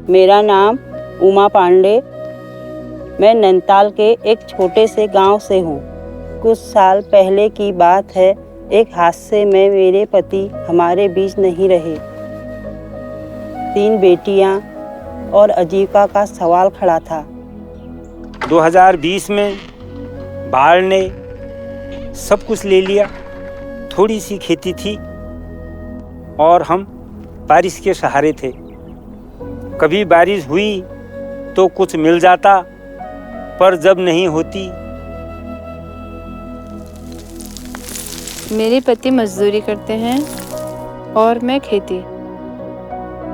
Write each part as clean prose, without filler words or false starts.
मेरा नाम उमा पांडे। मैं नैनीताल के एक छोटे से गांव से हूँ। कुछ साल पहले की बात है, एक हादसे में मेरे पति हमारे बीच नहीं रहे। 3 बेटियाँ और आजीविका का सवाल खड़ा था। 2020 में बाढ़ ने सब कुछ ले लिया। थोड़ी सी खेती थी और हम बारिश के सहारे थे। कभी बारिश हुई तो कुछ मिल जाता, पर जब नहीं होती। मेरे पति मजदूरी करते हैं और मैं खेती।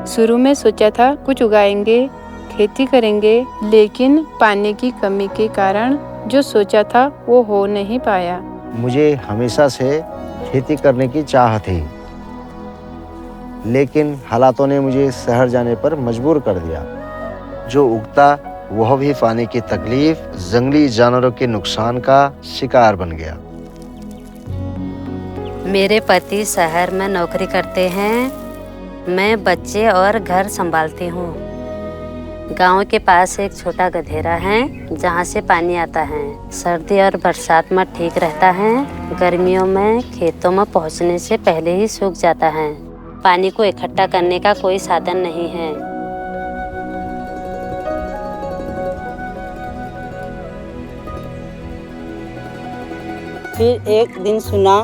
शुरू में सोचा था कुछ उगाएंगे, खेती करेंगे, लेकिन पानी की कमी के कारण जो सोचा था वो हो नहीं पाया। मुझे हमेशा से खेती करने की चाह थी, लेकिन हालातों ने मुझे शहर जाने पर मजबूर कर दिया। जो उगता वह भी पानी की तकलीफ, जंगली जानवरों के नुकसान का शिकार बन गया। मेरे पति शहर में नौकरी करते हैं, मैं बच्चे और घर संभालती हूँ। गांव के पास एक छोटा गधेरा है जहाँ से पानी आता है। सर्दी और बरसात में ठीक रहता है, गर्मियों में खेतों में पहुँचने से पहले ही सूख जाता है। पानी को इकट्ठा करने का कोई साधन नहीं है। फिर एक दिन सुना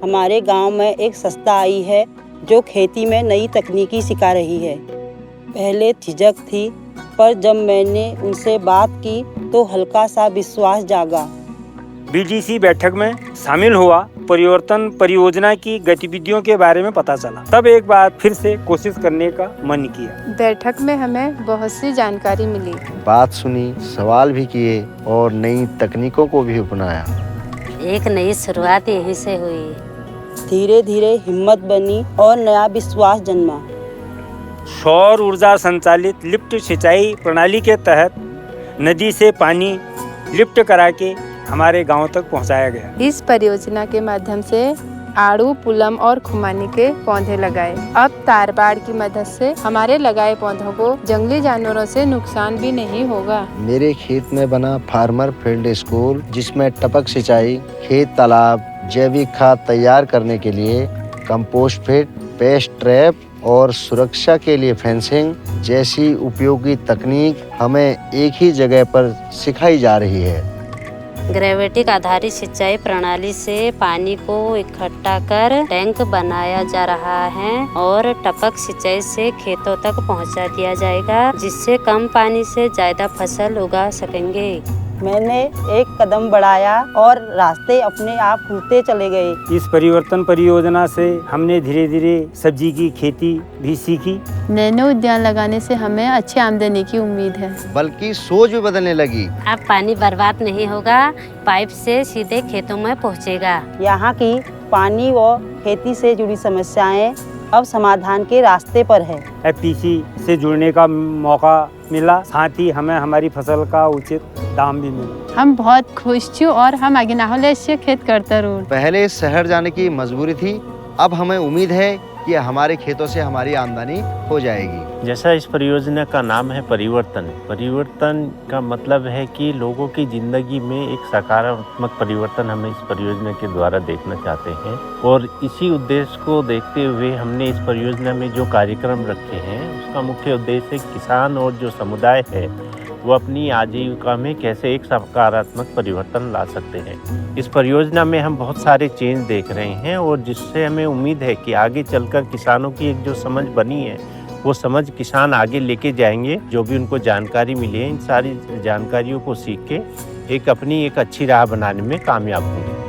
हमारे गांव में एक संस्था आई है जो खेती में नई तकनीकी सिखा रही है। पहले झिझक थी, पर जब मैंने उनसे बात की तो हल्का सा विश्वास जागा। बीडीसी बैठक में शामिल हुआ, परिवर्तन परियोजना की गतिविधियों के बारे में पता चला। तब एक बार फिर से कोशिश करने का मन किया। बैठक में हमें बहुत सी जानकारी मिली। बात सुनी, सवाल भी किए और नई तकनीकों को भी अपनाया। एक नई शुरुआत यहीं से हुई। धीरे धीरे हिम्मत बनी और नया विश्वास जन्मा। सौर ऊर्जा संचालित लिफ्ट सिंचाई प्रणाली के तहत नदी से पानी लिफ्ट करा के हमारे गांव तक पहुंचाया गया। इस परियोजना के माध्यम से आड़ू, पुलम और खुमानी के पौधे लगाए। अब तारबाड़ की मदद से हमारे लगाए पौधों को जंगली जानवरों से नुकसान भी नहीं होगा। मेरे खेत में बना फार्मर फील्ड स्कूल, जिसमें टपक सिंचाई, खेत तालाब, जैविक खाद तैयार करने के लिए कंपोस्ट पिट, पेस्ट ट्रैप और सुरक्षा के लिए फेंसिंग जैसी उपयोगी तकनीक हमें एक ही जगह पर सिखाई जा रही है। ग्रेविटिक आधारित सिंचाई प्रणाली से पानी को इकट्ठा कर टैंक बनाया जा रहा है और टपक सिंचाई से खेतों तक पहुंचा दिया जाएगा, जिससे कम पानी से ज्यादा फसल उगा सकेंगे। मैंने एक कदम बढ़ाया और रास्ते अपने आप खुलते चले गए। इस परिवर्तन परियोजना से हमने धीरे धीरे सब्जी की खेती भी सीखी। नैनो उद्यान लगाने से हमें अच्छी आमदनी की उम्मीद है, बल्कि सोच भी बदलने लगी। अब पानी बर्बाद नहीं होगा, पाइप से सीधे खेतों में पहुंचेगा। यहाँ की पानी व खेती से जुड़ी समस्याएं अब समाधान के रास्ते पर है। एफपीसी से जुड़ने का मौका मिला, साथ ही हमें हमारी फसल का उचित दाम भी मिला। हम बहुत खुश छू और हम आगे ना होले इससे खेत करते रहूं। पहले शहर जाने की मजबूरी थी, अब हमें उम्मीद है कि हमारे खेतों से हमारी आमदनी हो जाएगी। जैसा इस परियोजना का नाम है परिवर्तन। परिवर्तन का मतलब है कि लोगों की जिंदगी में एक सकारात्मक परिवर्तन हम इस परियोजना के द्वारा देखना चाहते हैं और इसी उद्देश्य को देखते हुए हमने इस परियोजना में जो कार्यक्रम रखे हैं उसका मुख्य उद्देश्य किसान और जो समुदाय है वो अपनी आजीविका में कैसे एक सकारात्मक परिवर्तन ला सकते हैं। इस परियोजना में हम बहुत सारे चेंज देख रहे हैं और जिससे हमें उम्मीद है कि आगे चलकर किसानों की एक जो समझ बनी है वो समझ किसान आगे लेके जाएंगे। जो भी उनको जानकारी मिली है, इन सारी जानकारियों को सीख के एक अपनी एक अच्छी राह बनाने में कामयाब होंगे।